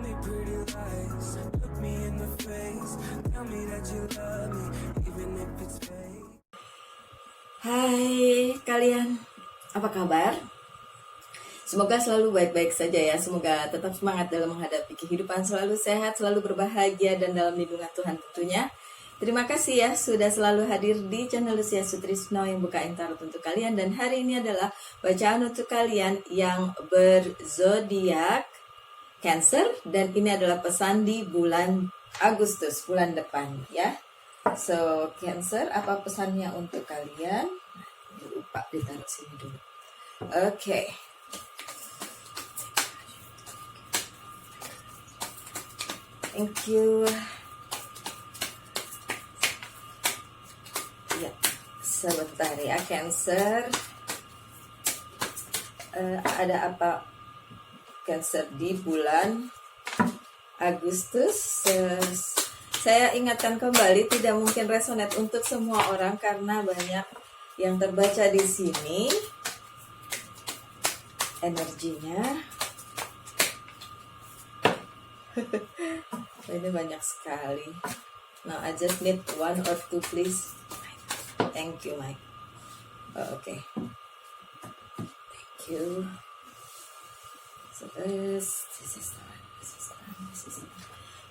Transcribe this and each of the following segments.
me pretty lies, look me in the face, tell me that you love me, even if it's fake. Hai kalian, apa kabar? Semoga selalu baik-baik saja ya. Semoga tetap semangat dalam menghadapi kehidupan, selalu sehat, selalu berbahagia, dan dalam lindungan Tuhan tentunya. Terima kasih ya sudah selalu hadir di channel Lucia Sutrisno yang bukain tarot untuk kalian. Dan hari ini adalah bacaan untuk kalian yang berzodiak Cancer, dan ini adalah pesan di bulan Agustus, bulan depan ya. So, Cancer, apa pesannya untuk kalian? Lupa ditaruh sini dulu. Oke. Thank you. Ya, sebentar ya, Cancer. Ada apa Cancer di bulan Agustus? Saya ingatkan kembali, tidak mungkin resonate untuk semua orang karena banyak yang terbaca di sini energinya. Ini banyak sekali. Now I just need 1 or 2 please. Thank you, Mike. Okay. Thank you. So this is the one.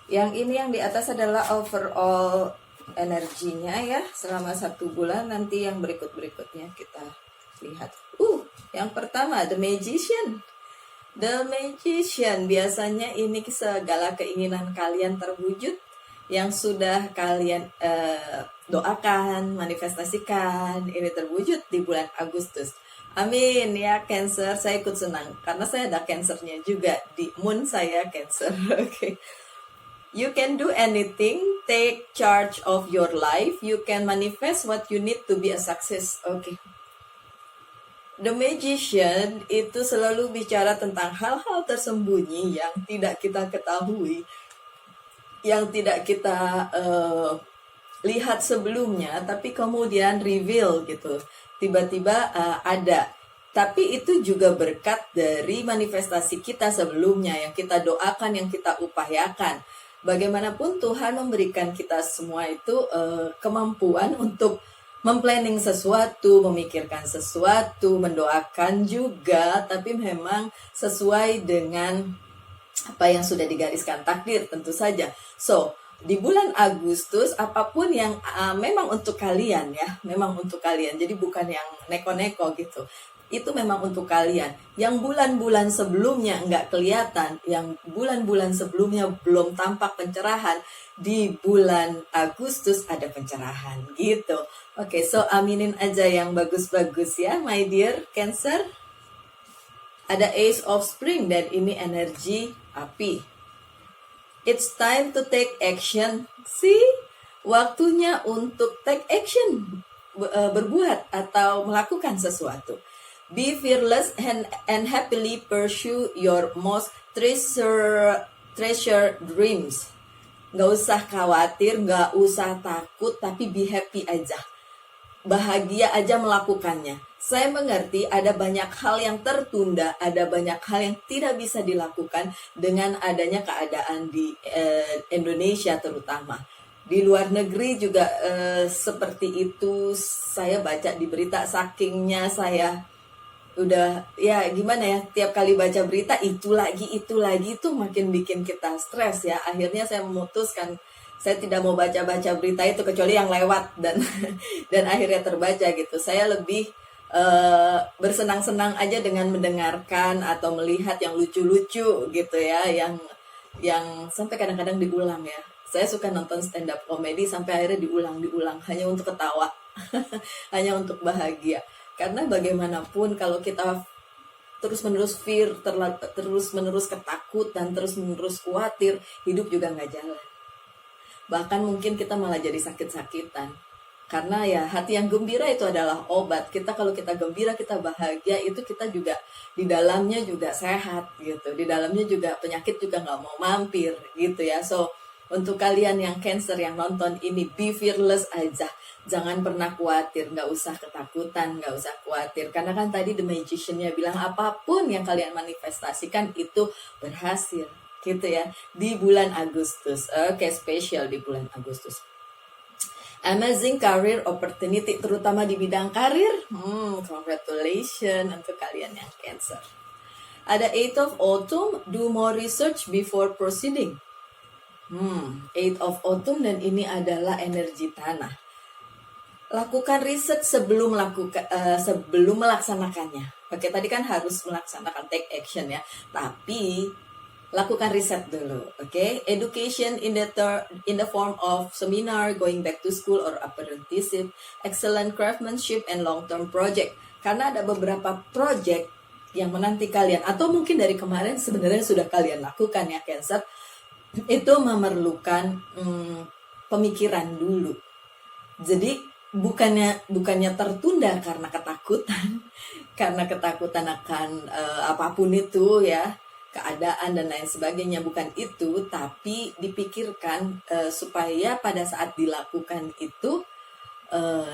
Yang ini yang di atas adalah overall energinya ya selama 1 bulan. Nanti yang berikutnya kita lihat. Yang pertama, The Magician. The Magician, biasanya ini segala keinginan kalian terwujud yang sudah kalian doakan, manifestasikan, ini terwujud di bulan Agustus. Amin ya Cancer, saya ikut senang karena saya ada Cancernya juga di moon saya Cancer. Oke. You can do anything, take charge of your life, you can manifest what you need to be a success. Oke. The Magician itu selalu bicara tentang hal-hal tersembunyi yang tidak kita ketahui, yang tidak kita lihat sebelumnya, tapi kemudian reveal gitu, tiba-tiba ada. Tapi itu juga berkat dari manifestasi kita sebelumnya, yang kita doakan, yang kita upayakan. Bagaimanapun Tuhan memberikan kita semua itu kemampuan untuk memplanning sesuatu, memikirkan sesuatu, mendoakan juga, tapi memang sesuai dengan apa yang sudah digariskan takdir tentu saja. So, di bulan Agustus, apapun yang memang untuk kalian ya, memang untuk kalian, jadi bukan yang neko-neko gitu. Itu memang untuk kalian. Yang bulan-bulan sebelumnya nggak kelihatan, yang bulan-bulan sebelumnya belum tampak pencerahan, di bulan Agustus ada pencerahan gitu. Oke, so aminin aja yang bagus-bagus ya, my dear Cancer. Ada Ace of Spring dan ini energi api. It's time to take action. See? Waktunya untuk take action, berbuat atau melakukan sesuatu. Be fearless and happily pursue your most treasure dreams. Gak usah khawatir, gak usah takut, tapi be happy aja. Bahagia aja melakukannya. Saya mengerti ada banyak hal yang tertunda, ada banyak hal yang tidak bisa dilakukan dengan adanya keadaan di Indonesia terutama. Di luar negeri juga seperti itu. Saya baca di berita, sakingnya saya udah ya gimana ya, tiap kali baca berita itu lagi itu makin bikin kita stres ya. Akhirnya saya memutuskan saya tidak mau baca-baca berita itu kecuali yang lewat dan akhirnya terbaca gitu. Saya lebih bersenang-senang aja dengan mendengarkan atau melihat yang lucu-lucu gitu ya, yang sampai kadang-kadang diulang ya. Saya suka nonton stand up comedy sampai akhirnya diulang hanya untuk ketawa. Hanya untuk bahagia. Karena bagaimanapun kalau kita terus-menerus fear, terus-menerus ketakutan, terus-menerus khawatir, hidup juga nggak jalan. Bahkan mungkin kita malah jadi sakit-sakitan. Karena ya hati yang gembira itu adalah obat. Kalau kita gembira, kita bahagia, itu kita juga di dalamnya juga sehat gitu. Di dalamnya juga penyakit juga nggak mau mampir gitu ya. So untuk kalian yang Cancer yang nonton ini, be fearless aja. Jangan pernah khawatir, nggak usah ketakutan, nggak usah khawatir. Karena kan tadi The Magician-nya bilang apapun yang kalian manifestasikan itu berhasil. gitu ya, di bulan Agustus. Oke, spesial di bulan Agustus. Amazing career opportunity, terutama di bidang karir. Congratulations untuk kalian yang Cancer. Ada 8 of Autumn, do more research before proceeding. 8 of Autumn, dan ini adalah energi tanah. Lakukan riset sebelum melaksanakannya. Oke, tadi kan harus melaksanakan, take action ya. Tapi lakukan riset dulu, oke? Education in the form of seminar, going back to school or apprenticeship, excellent craftsmanship and long-term project. Karena ada beberapa project yang menanti kalian, atau mungkin dari kemarin sebenarnya sudah kalian lakukan ya Cancer. Itu memerlukan pemikiran dulu. Jadi bukannya tertunda karena ketakutan akan apapun itu ya, keadaan dan lain sebagainya, bukan itu, tapi dipikirkan supaya pada saat dilakukan itu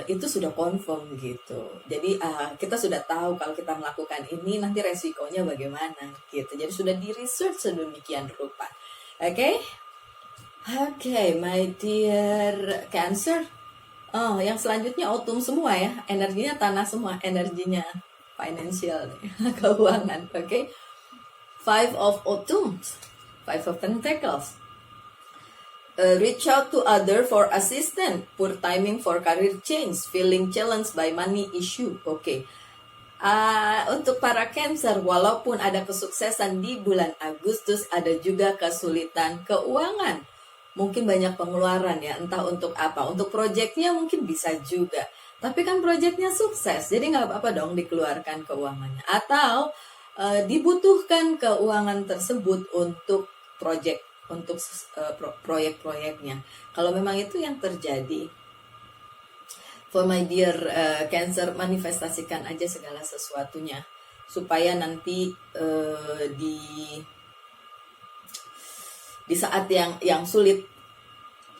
sudah confirm gitu. Jadi kita sudah tahu kalau kita melakukan ini nanti resikonya bagaimana gitu. Jadi sudah di research sedemikian rupa. Oke, my dear Cancer. Yang selanjutnya autumn semua ya, energinya tanah semua, energinya financial, keuangan. Oke. 5 of Autumn, 5 of Pentacles. Reach out to other for assistance, poor timing for career change, feeling challenged by money issue. Oke. Untuk para Cancer, walaupun ada kesuksesan di bulan Agustus, ada juga kesulitan keuangan. Mungkin banyak pengeluaran ya, entah untuk apa. Untuk proyeknya mungkin bisa juga. Tapi kan proyeknya sukses, jadi nggak apa-apa dong dikeluarkan keuangannya. Atau dibutuhkan keuangan tersebut untuk proyek-proyeknya. Kalau memang itu yang terjadi, for my dear Cancer, manifestasikan aja segala sesuatunya supaya nanti di saat yang sulit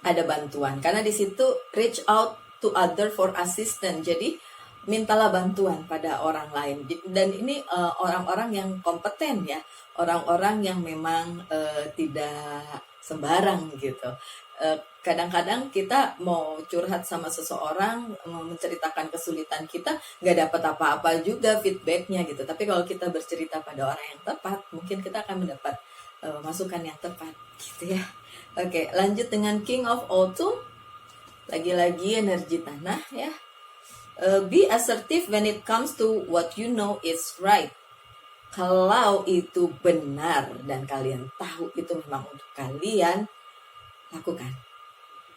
ada bantuan. Karena di situ reach out to other for assistance. Jadi mintalah bantuan pada orang lain, dan ini orang-orang yang kompeten ya, orang-orang yang memang tidak sembarang gitu. Kadang-kadang kita mau curhat sama seseorang, mau menceritakan kesulitan kita, nggak dapat apa-apa juga feedbacknya gitu. Tapi kalau kita bercerita pada orang yang tepat, mungkin kita akan mendapat masukan yang tepat gitu ya. Oke, lanjut dengan King of Autumn, lagi-lagi energi tanah ya. Be assertive when it comes to what you know is right. Kalau itu benar dan kalian tahu itu memang untuk kalian, lakukan.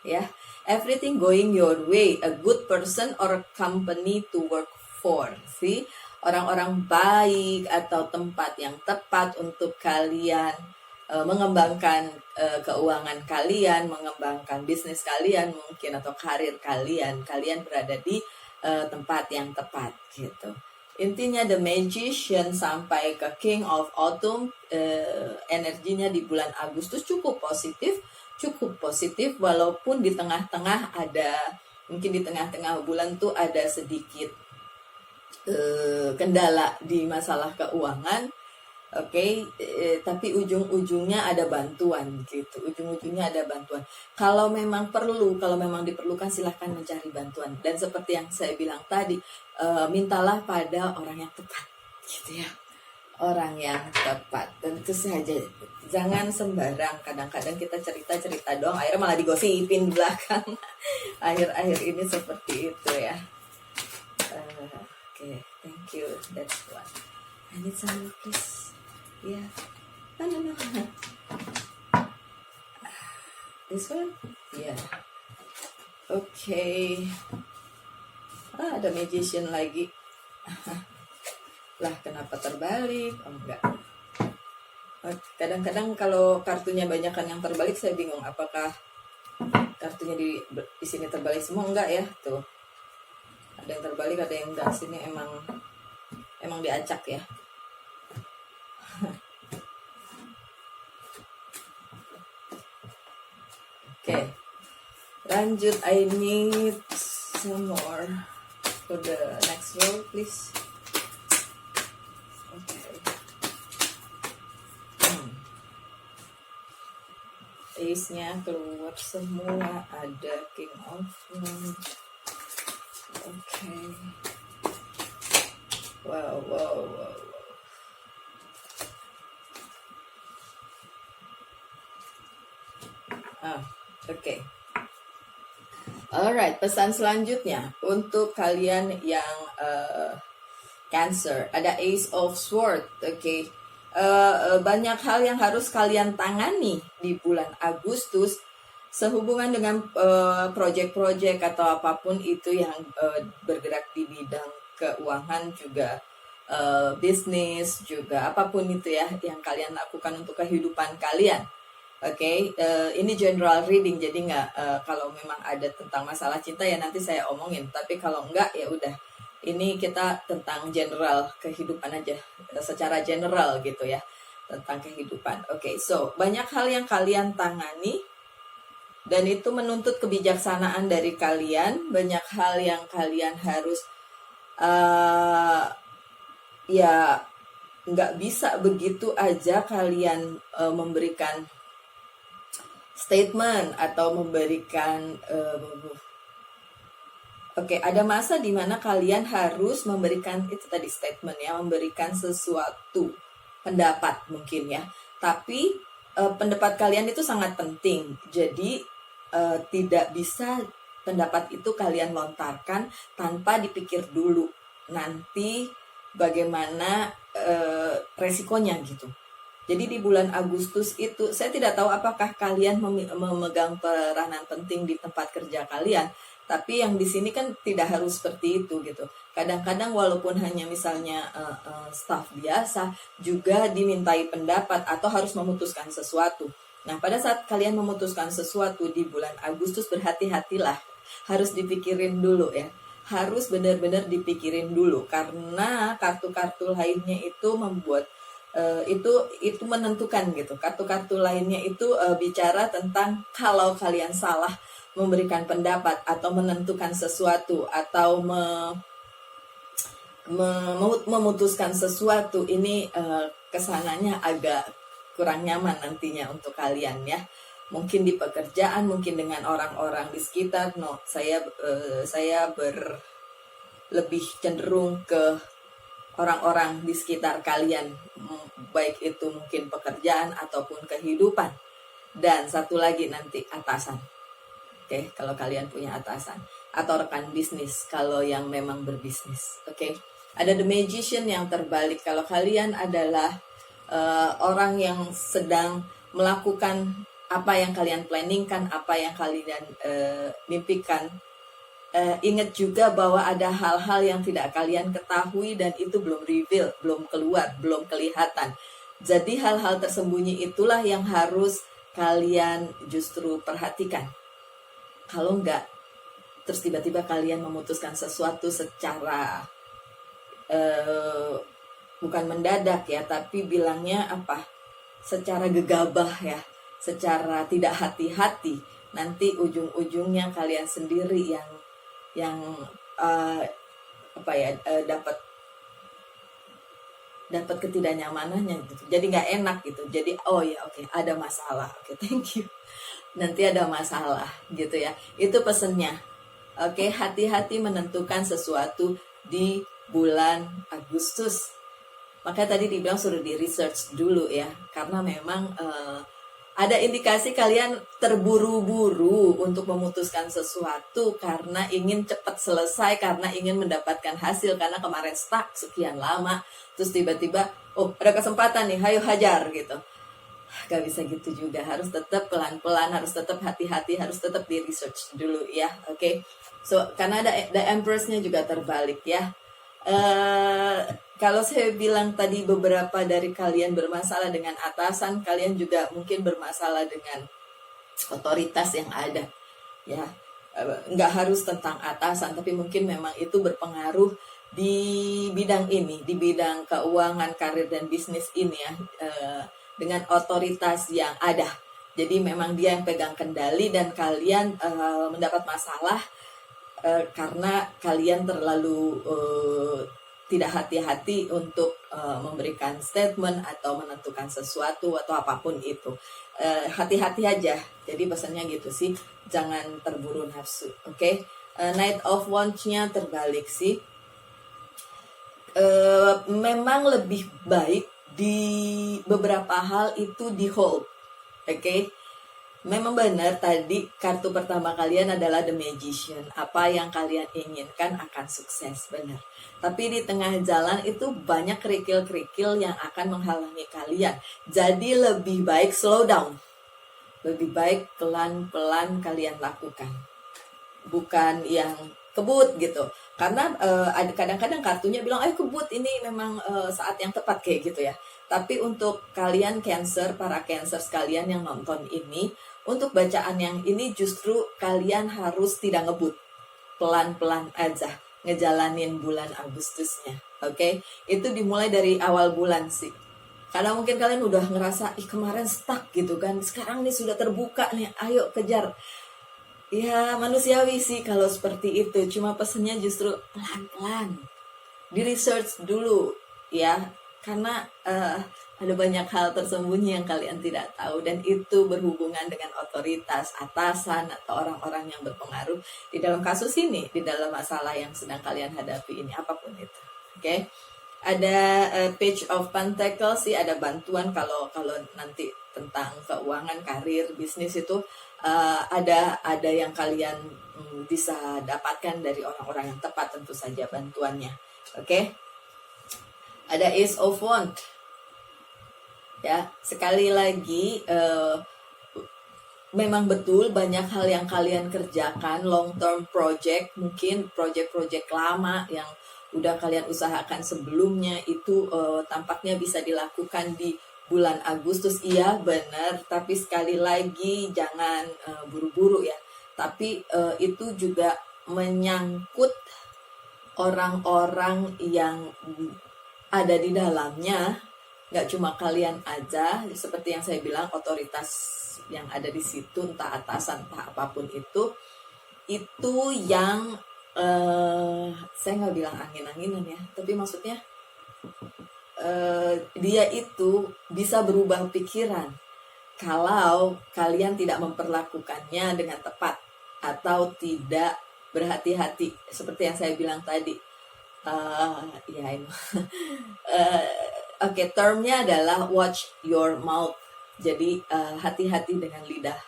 Ya, everything going your way, a good person or company to work for. See, orang-orang baik atau tempat yang tepat untuk kalian mengembangkan keuangan kalian, mengembangkan bisnis kalian mungkin, atau karir kalian berada di tempat yang tepat gitu. Intinya The Magician sampai ke King of Autumn, energinya di bulan Agustus cukup positif walaupun di tengah-tengah mungkin di tengah-tengah bulan tuh ada sedikit kendala di masalah keuangan. Oke, tapi ujung-ujungnya ada bantuan gitu. Ujung-ujungnya ada bantuan. Kalau memang diperlukan, silahkan mencari bantuan. Dan seperti yang saya bilang tadi, mintalah pada orang yang tepat, gitu ya. Orang yang tepat. Tentu saja, jangan sembarang. Kadang-kadang kita cerita-cerita doang, akhirnya malah digosipin di belakang. Akhir-akhir ini seperti itu ya. Oke, thank you. That's one. I need some more, please. Yeah. No. This one? Yeah. Okay. Ada Magician lagi. Lah, kenapa terbalik? Oh, enggak. Kadang-kadang kalau kartunya banyakan yang terbalik, saya bingung apakah kartunya di sini terbalik semua. Enggak ya, tuh. Ada yang terbalik, ada yang enggak. Sini emang diacak ya. Oke, lanjut. I need some more for the next row, please. Oke. Ace-nya keluar semua, ada King of Wands. Oke. Wow. Oke. Alright, pesan selanjutnya untuk kalian yang Cancer, ada Ace of Swords. Oke. Banyak hal yang harus kalian tangani di bulan Agustus sehubungan dengan proyek-proyek atau apapun itu yang bergerak di bidang keuangan, juga bisnis, juga apapun itu ya yang kalian lakukan untuk kehidupan kalian. Oke, ini general reading, jadi nggak kalau memang ada tentang masalah cinta ya nanti saya omongin. Tapi kalau enggak ya udah, ini kita tentang general kehidupan aja, secara general gitu ya, tentang kehidupan. Oke, so banyak hal yang kalian tangani dan itu menuntut kebijaksanaan dari kalian. Banyak hal yang kalian harus ya nggak bisa begitu aja kalian memberikan statement atau memberikan ada masa di mana kalian harus memberikan itu tadi statement ya, memberikan sesuatu pendapat mungkin ya, tapi pendapat kalian itu sangat penting, jadi tidak bisa pendapat itu kalian lontarkan tanpa dipikir dulu nanti bagaimana resikonya gitu. Jadi di bulan Agustus itu, saya tidak tahu apakah kalian memegang peranan penting di tempat kerja kalian, tapi yang di sini kan tidak harus seperti itu gitu. Kadang-kadang walaupun hanya misalnya staff biasa, juga dimintai pendapat atau harus memutuskan sesuatu. Nah, pada saat kalian memutuskan sesuatu di bulan Agustus, berhati-hatilah, harus dipikirin dulu ya. Harus benar-benar dipikirin dulu, karena kartu-kartu lainnya itu membuat itu menentukan gitu. Kartu-kartu lainnya itu bicara tentang kalau kalian salah memberikan pendapat atau menentukan sesuatu atau memutuskan sesuatu, ini kesananya agak kurang nyaman nantinya untuk kalian ya. Mungkin di pekerjaan, mungkin dengan orang-orang di sekitar. Saya lebih cenderung ke orang-orang di sekitar kalian, baik itu mungkin pekerjaan ataupun kehidupan. Dan satu lagi nanti atasan. Oke, kalau kalian punya atasan atau rekan bisnis kalau yang memang berbisnis. Oke. Ada The Magician yang terbalik. Kalau kalian adalah orang yang sedang melakukan apa yang kalian planningkan, apa yang kalian mimpikan, ingat juga bahwa ada hal-hal yang tidak kalian ketahui dan itu belum reveal, belum keluar, belum kelihatan. Jadi hal-hal tersembunyi itulah yang harus kalian justru perhatikan. Kalau enggak, terus tiba-tiba kalian memutuskan sesuatu secara bukan mendadak ya, tapi bilangnya secara gegabah ya, secara tidak hati-hati, nanti ujung-ujungnya kalian sendiri yang dapat ketidaknyamanannya gitu. Jadi nggak enak gitu. Jadi ada masalah. Thank you. Nanti ada masalah gitu ya. Itu pesennya. Hati-hati menentukan sesuatu di bulan Agustus. Makanya tadi dibilang suruh di research dulu ya, karena memang ada indikasi kalian terburu-buru untuk memutuskan sesuatu karena ingin cepat selesai, karena ingin mendapatkan hasil, karena kemarin stuck sekian lama, terus tiba-tiba ada kesempatan nih, hayo hajar gitu. Gak bisa gitu juga, harus tetap pelan-pelan, harus tetap hati-hati, harus tetap di research dulu ya. So karena ada The Empress-nya juga terbalik ya. Kalau saya bilang tadi beberapa dari kalian bermasalah dengan atasan, kalian juga mungkin bermasalah dengan otoritas yang ada ya. Nggak harus tentang atasan, tapi mungkin memang itu berpengaruh di bidang ini, di bidang keuangan, karir dan bisnis ini ya, dengan otoritas yang ada. Jadi memang dia yang pegang kendali dan kalian mendapat masalah karena kalian terlalu tidak hati-hati untuk memberikan statement atau menentukan sesuatu atau apapun itu. Hati-hati aja. Jadi pesannya gitu sih, jangan terburu nafsu. Oke. Knight of Wands-nya terbalik sih. Memang lebih baik di beberapa hal itu di hold. Oke. Memang benar tadi kartu pertama kalian adalah The Magician. Apa yang kalian inginkan akan sukses, benar. Tapi di tengah jalan itu banyak kerikil-kerikil yang akan menghalangi kalian. Jadi lebih baik slow down. Lebih baik pelan-pelan kalian lakukan. Bukan yang kebut gitu. Karena kadang-kadang kartunya bilang, kebut ini memang saat yang tepat kayak gitu ya. Tapi untuk kalian Cancer, para Cancer sekalian yang nonton ini, untuk bacaan yang ini justru kalian harus tidak ngebut. Pelan-pelan aja ngejalanin bulan Agustusnya. Oke? Itu dimulai dari awal bulan sih. Karena mungkin kalian udah ngerasa, kemarin stuck gitu kan. Sekarang nih sudah terbuka nih, ayo kejar. Ya manusiawi sih kalau seperti itu. Cuma pesennya justru pelan-pelan. Di research dulu ya. Karena ada banyak hal tersembunyi yang kalian tidak tahu. Dan itu berhubungan dengan otoritas, atasan, atau orang-orang yang berpengaruh di dalam kasus ini. Di dalam masalah yang sedang kalian hadapi ini. Apapun itu. Oke. Ada Page of Pentacles sih. Ada bantuan kalau nanti tentang keuangan, karir, bisnis itu. Ada yang kalian bisa dapatkan dari orang-orang yang tepat, tentu saja bantuannya. Oke. Ada Ace of Wands. Ya, sekali lagi memang betul banyak hal yang kalian kerjakan, long term project, mungkin project-project lama yang udah kalian usahakan sebelumnya itu tampaknya bisa dilakukan di bulan Agustus. Iya benar, tapi sekali lagi jangan buru-buru ya. Tapi itu juga menyangkut orang-orang yang ada di dalamnya, nggak cuma kalian aja. Seperti yang saya bilang, otoritas yang ada di situ, entah atasan, entah apapun itu yang saya nggak bilang angin-anginan ya, tapi maksudnya dia itu bisa berubah pikiran kalau kalian tidak memperlakukannya dengan tepat atau tidak berhati-hati. Seperti yang saya bilang tadi, Oke, termnya adalah watch your mouth. Jadi hati-hati dengan lidah,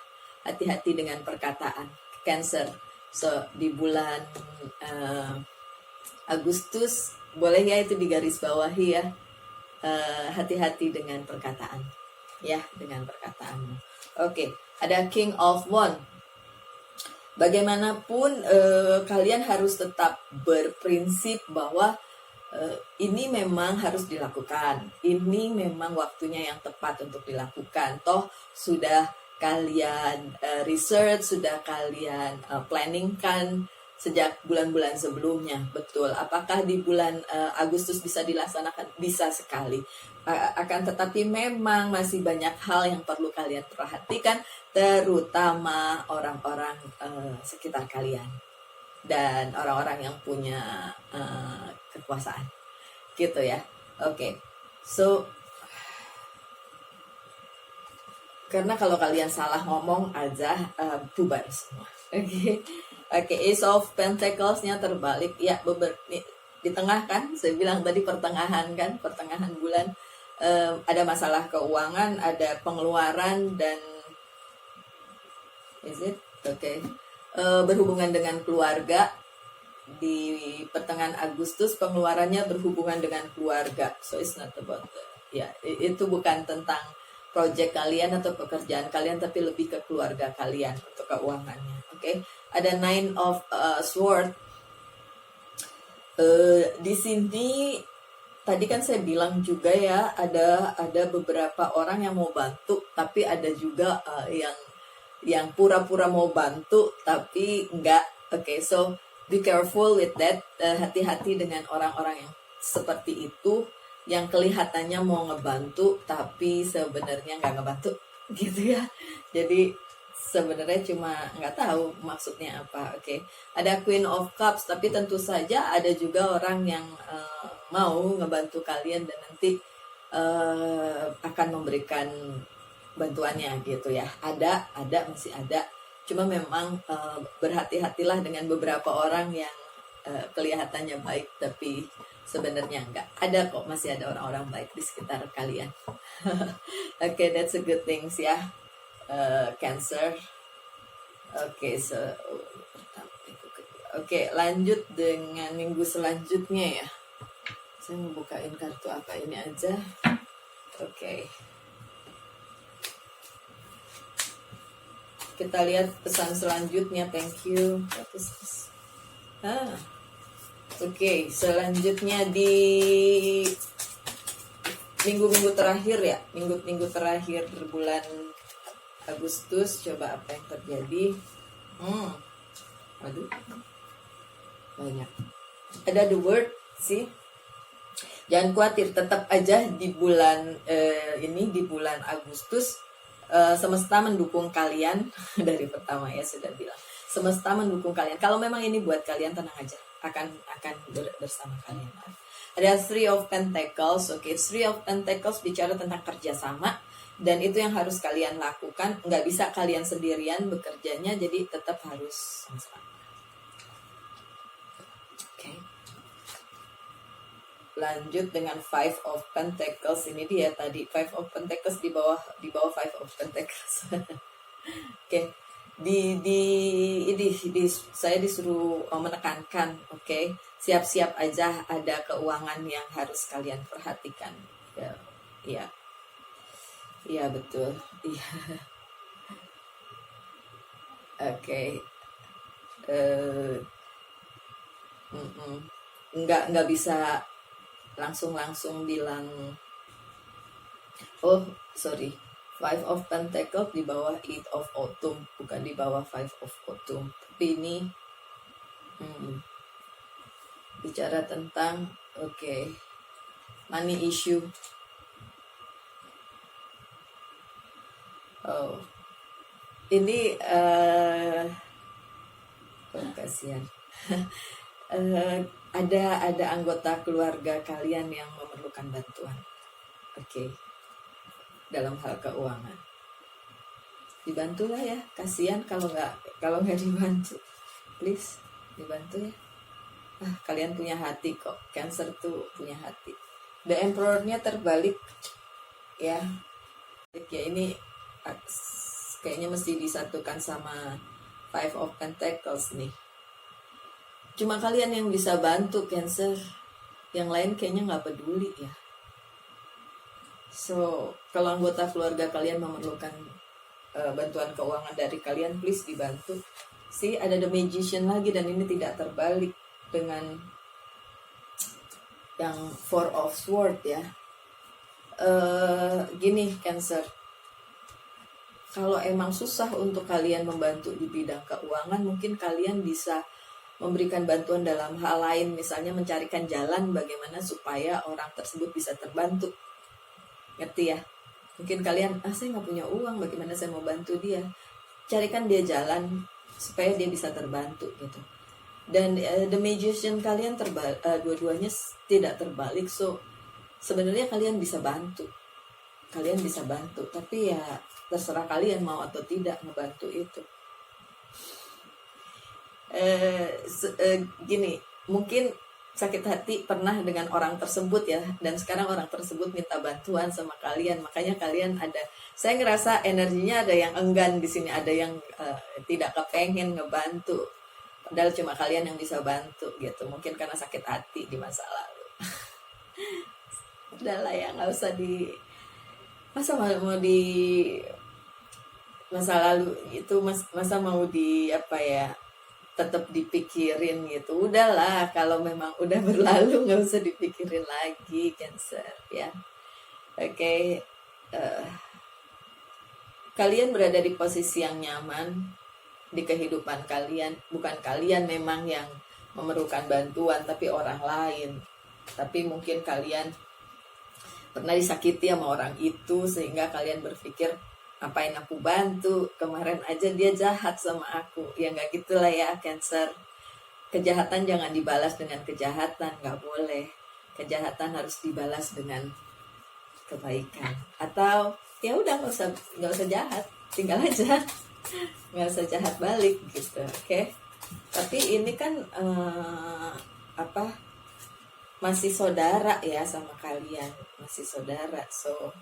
hati-hati dengan perkataan. Cancer. So di bulan Agustus boleh ya itu digaris bawahi ya. Hati-hati dengan perkataan. Ya, dengan perkataanmu. Oke, ada King of Wands. Bagaimanapun kalian harus tetap berprinsip bahwa ini memang harus dilakukan. Ini memang waktunya yang tepat untuk dilakukan. Toh sudah kalian research, sudah kalian planningkan sejak bulan-bulan sebelumnya. Betul. Apakah di bulan Agustus bisa dilaksanakan? Bisa sekali. Akan tetapi memang masih banyak hal yang perlu kalian perhatikan, terutama orang-orang sekitar kalian dan orang-orang yang punya kekuasaan gitu ya. Oke. So karena kalau kalian salah ngomong aja bubar semua. Oke, Ace of Pentacles-nya terbalik ya, di tengah kan, saya bilang tadi pertengahan kan, pertengahan bulan ada masalah keuangan, ada pengeluaran dan berhubungan dengan keluarga. Di pertengahan Agustus pengeluarannya berhubungan dengan keluarga. So it's not about itu bukan tentang project kalian atau pekerjaan kalian, tapi lebih ke keluarga kalian untuk keuangannya. Oke. Ada Nine of Swords. Di sini tadi kan saya bilang juga ya, ada beberapa orang yang mau bantu, tapi ada juga yang pura-pura mau bantu tapi enggak. Oke, so be careful with that. Hati-hati dengan orang-orang yang seperti itu, yang kelihatannya mau ngebantu tapi sebenarnya nggak ngebantu gitu ya. Jadi sebenarnya cuma nggak tahu maksudnya apa. Oke, ada Queen of Cups, tapi tentu saja ada juga orang yang mau ngebantu kalian dan nanti akan memberikan bantuannya gitu ya. Ada masih ada. Cuma memang berhati-hatilah dengan beberapa orang yang kelihatannya baik tapi sebenarnya enggak. Ada kok, masih ada orang-orang baik di sekitar kalian. Oke, that's a good things ya. Cancer. Oke, Oke, lanjut dengan minggu selanjutnya ya. Saya mau bukain kartu apa ini aja. Oke. Kita lihat pesan selanjutnya. Thank you. What is this? Oke, selanjutnya di minggu-minggu terakhir ya. Minggu-minggu terakhir bulan Agustus. Coba apa yang terjadi. Aduh. Banyak. Ada the word sih. Jangan khawatir, tetap aja di bulan ini, di bulan Agustus semesta mendukung kalian. Dari pertama ya sudah bilang, semesta mendukung kalian. Kalau memang ini buat kalian, tenang aja, akan bersama kalian. Ada Three of Pentacles. Oke, Three of Pentacles bicara tentang kerjasama, dan itu yang harus kalian lakukan. Nggak bisa kalian sendirian bekerjanya, jadi tetap harus sama-sama. Lanjut dengan Five of Pentacles. Ini dia tadi Five of Pentacles di bawah Five of Pentacles. Oke. Saya disuruh menekankan, oke. Siap-siap aja, ada keuangan yang harus kalian perhatikan. Ya. Iya, betul. Iya. Oke. Nggak bisa langsung bilang, oh sorry, Five of Pentacles di bawah Eight of Autumn, bukan di bawah Five of Autumn. Tapi ini bicara tentang money issue. Oh, ini kasihan. Ada anggota keluarga kalian yang memerlukan bantuan. Oke. Dalam hal keuangan. Dibantulah ya. Kasihan kalau nggak dibantu. Please, dibantu ya. Kalian punya hati kok. Cancer tuh punya hati. The Emperor-nya terbalik. Ya. Ya, ini kayaknya mesti disatukan sama Five of Pentacles nih. Cuma kalian yang bisa bantu Cancer, yang lain kayaknya nggak peduli ya. So, kalau anggota keluarga kalian memerlukan bantuan keuangan dari kalian, please dibantu. See, ada The Magician lagi, dan ini tidak terbalik dengan yang Four of Swords ya. Gini Cancer, kalau emang susah untuk kalian membantu di bidang keuangan, mungkin kalian bisa memberikan bantuan dalam hal lain, misalnya mencarikan jalan bagaimana supaya orang tersebut bisa terbantu. Ngerti ya? Mungkin kalian, saya nggak punya uang, bagaimana saya mau bantu dia? Carikan dia jalan supaya dia bisa terbantu gitu. Dan The Magician kalian dua-duanya tidak terbalik, so sebenarnya kalian bisa bantu. Kalian bisa bantu, tapi ya terserah kalian mau atau tidak ngebantu itu. Gini, mungkin sakit hati pernah dengan orang tersebut ya, dan sekarang orang tersebut minta bantuan sama kalian, makanya kalian saya ngerasa energinya ada yang enggan di sini, ada yang tidak kepengen ngebantu, padahal cuma kalian yang bisa bantu gitu, mungkin karena sakit hati di masa lalu. Udahlah ya, nggak usah mau di masa lalu itu, masa mau tetap dipikirin gitu. Udahlah, kalau memang udah berlalu nggak usah dipikirin lagi Cancer ya. Oke. Kalian berada di posisi yang nyaman di kehidupan kalian. Bukan kalian memang yang memerlukan bantuan, tapi orang lain. Tapi mungkin kalian pernah disakiti sama orang itu, sehingga kalian berpikir ngapain aku bantu, kemarin aja dia jahat sama aku. Ya nggak gitulah ya Cancer. Kejahatan jangan dibalas dengan kejahatan, nggak boleh. Kejahatan harus dibalas dengan kebaikan. Atau ya udah nggak usah jahat, tinggal aja, nggak usah jahat balik gitu, oke? Tapi ini kan masih saudara ya sama kalian, masih saudara. So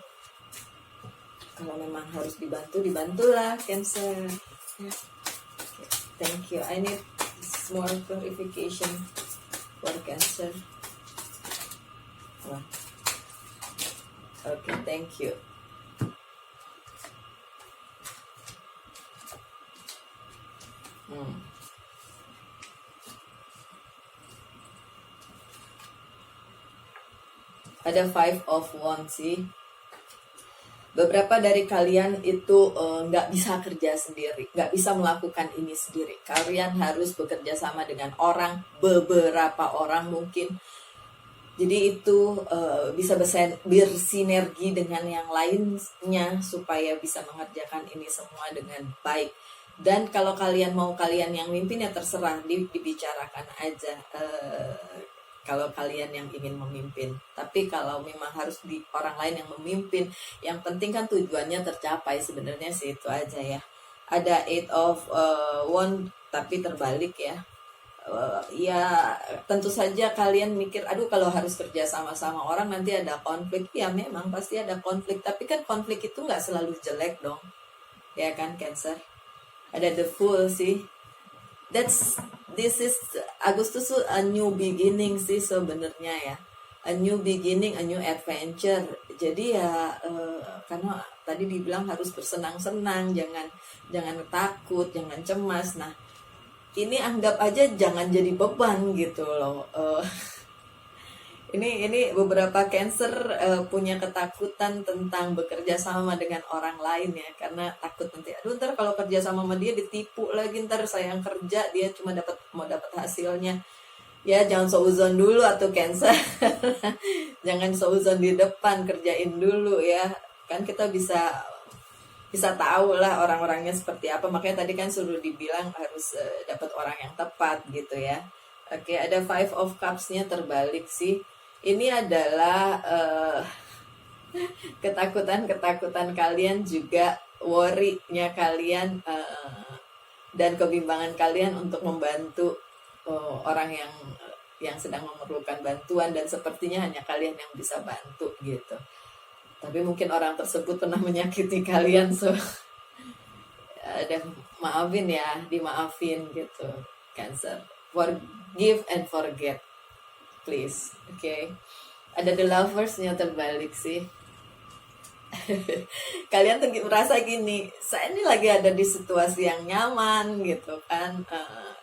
kalau memang harus dibantulah Cancer. Ya. Okay. Thank you. I need more clarification for Cancer. Wah. Okay, thank you. Ada 5 of Wands sih. Beberapa dari kalian itu nggak bisa kerja sendiri, nggak bisa melakukan ini sendiri. Kalian harus bekerja sama dengan orang, beberapa orang mungkin. Jadi itu bisa bersinergi dengan yang lainnya supaya bisa mengerjakan ini semua dengan baik. Dan kalau kalian mau kalian yang mimpin ya terserah, dibicarakan aja. Kalau kalian yang ingin memimpin, tapi kalau memang harus di orang lain yang memimpin, yang penting kan tujuannya tercapai, sebenarnya sih itu aja ya. Ada 8 of Wands tapi terbalik ya. Ya tentu saja kalian mikir, aduh kalau harus kerja sama-sama orang nanti ada konflik. Ya memang pasti ada konflik, tapi kan konflik itu nggak selalu jelek dong, ya kan Cancer. Ada the Fool sih. This is Agustus a new beginning sih sebenarnya ya, a new beginning, a new adventure. Jadi ya karena tadi dibilang harus bersenang-senang, jangan takut, jangan cemas. Nah ini anggap aja jangan jadi beban gitu loh. Ini beberapa Cancer punya ketakutan tentang bekerja sama dengan orang lain ya, karena takut nanti aduh ntar kalau kerja sama dia ditipu lagi, ntar saya yang kerja dia cuma mau dapat hasilnya. Ya jangan seuzon dulu atau Cancer. Jangan seuzon di depan, kerjain dulu ya, kan kita bisa tahu lah orang-orangnya seperti apa. Makanya tadi kan suruh dibilang harus dapat orang yang tepat gitu ya. Oke, ada 5 of Cups-nya terbalik sih. Ini adalah ketakutan kalian juga, worry-nya kalian dan kebimbangan kalian untuk membantu orang yang sedang memerlukan bantuan, dan sepertinya hanya kalian yang bisa bantu gitu. Tapi mungkin orang tersebut pernah menyakiti kalian, so ada maafin ya, dimaafin gitu Cancer. Forgive and forget, please. Okay. Ada the Lovers-nya terbalik sih. Kalian tuh merasa gini, saya ini lagi ada di situasi yang nyaman gitu kan.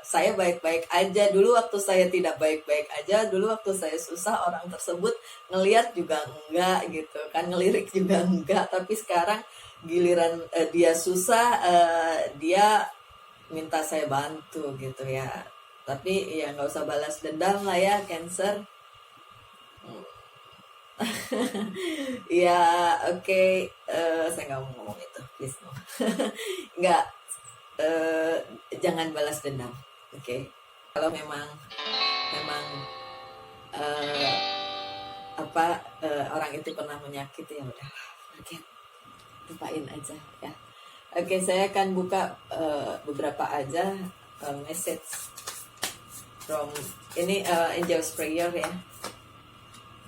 Saya baik-baik aja. Dulu waktu saya tidak baik-baik aja, dulu waktu saya susah orang tersebut ngelihat juga enggak gitu kan, ngelirik juga enggak. Tapi sekarang giliran dia susah, dia minta saya bantu gitu ya. Tapi ya nggak usah balas dendam lah ya Cancer. Ya oke. Saya nggak mau ngomong itu, please no. Nggak, jangan balas dendam, oke? Kalau memang orang itu pernah menyakiti, ya udah, oke, lupain aja ya. Oke, saya akan buka beberapa aja message from ini Angel's Prayer ya.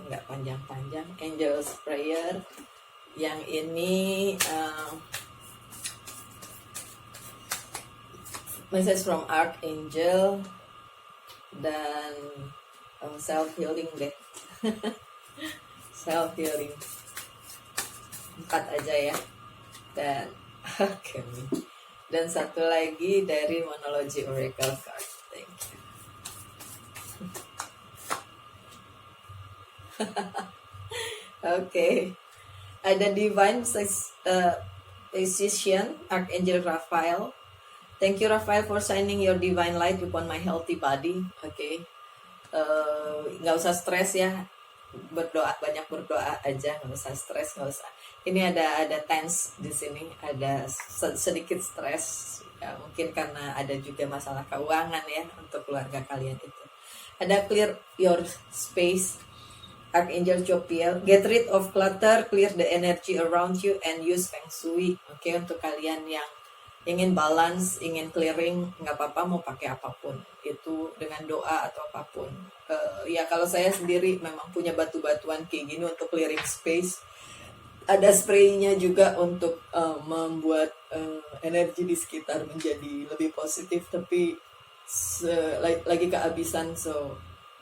Nggak panjang-panjang, Angel's Prayer. Yang ini message from Archangel dan self healing deh. Self healing 4 aja ya. Dan okay. Dan satu lagi dari Monology Oracle card. Thank you. Okay. Ada Divine Physician, Archangel Raphael. Thank you Raphael for shining your divine light upon my healthy body. Okay. Nggak usah stres ya, banyak berdoa aja, nggak usah stres, nggak usah. ini ada tense di sini, ada sedikit stres ya, mungkin karena ada juga masalah keuangan ya untuk keluarga kalian itu. Ada clear your space, Archangel Jophiel, get rid of clutter, clear the energy around you, and use Feng Shui. Oke, untuk kalian yang ingin balance, ingin clearing, nggak apa-apa mau pakai apapun. Itu dengan doa atau apapun. Ya kalau saya sendiri memang punya batu-batuan kayak gini untuk clearing space. Ada spraynya juga untuk membuat energi di sekitar menjadi lebih positif, tapi lagi kehabisan. So,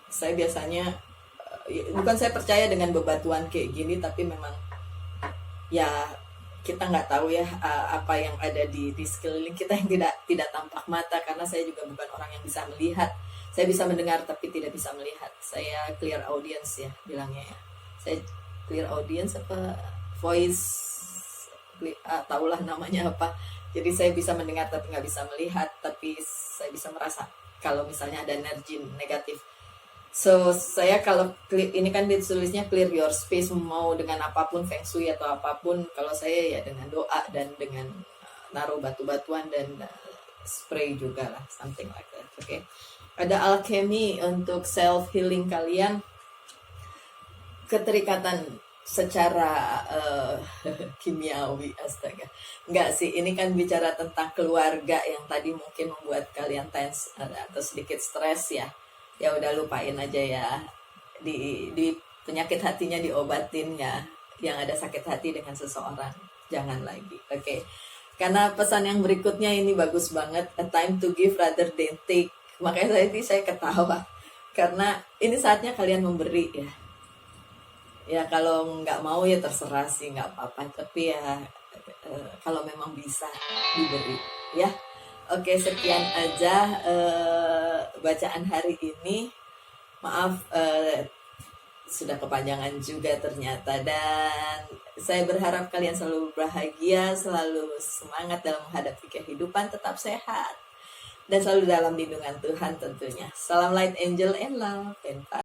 saya biasanya bukan saya percaya dengan bebatuan kayak gini, tapi memang ya kita nggak tahu ya apa yang ada di sekeliling kita yang tidak tampak mata, karena saya juga bukan orang yang bisa melihat. Saya bisa mendengar tapi tidak bisa melihat. Saya clear audience ya bilangnya ya. Saya clear audience apa voice, tahulah namanya apa. Jadi saya bisa mendengar tapi nggak bisa melihat, tapi saya bisa merasa kalau misalnya ada energi negatif. So, saya kalau ini kan ditulisnya clear your space, mau dengan apapun, Feng Shui atau apapun. Kalau saya ya dengan doa dan dengan naruh batu-batuan dan spray juga lah, something like that. Okay. Ada alchemy untuk self healing kalian, keterikatan secara kimiawi, astaga. Enggak sih, ini kan bicara tentang keluarga yang tadi mungkin membuat kalian tense atau sedikit stres ya. Ya udah lupain aja ya, di penyakit hatinya diobatin ya, yang ada sakit hati dengan seseorang jangan lagi. Oke. Karena pesan yang berikutnya ini bagus banget, a time to give rather than take. Makanya saya ketawa karena ini saatnya kalian memberi ya. Ya kalau nggak mau ya terserah sih, nggak apa-apa, tapi ya kalau memang bisa diberi ya. Oke, sekian aja bacaan hari ini. Maaf sudah kepanjangan juga ternyata, dan saya berharap kalian selalu bahagia, selalu semangat dalam menghadapi kehidupan, tetap sehat dan selalu dalam lindungan Tuhan tentunya. Salam light, angel and love, and bye.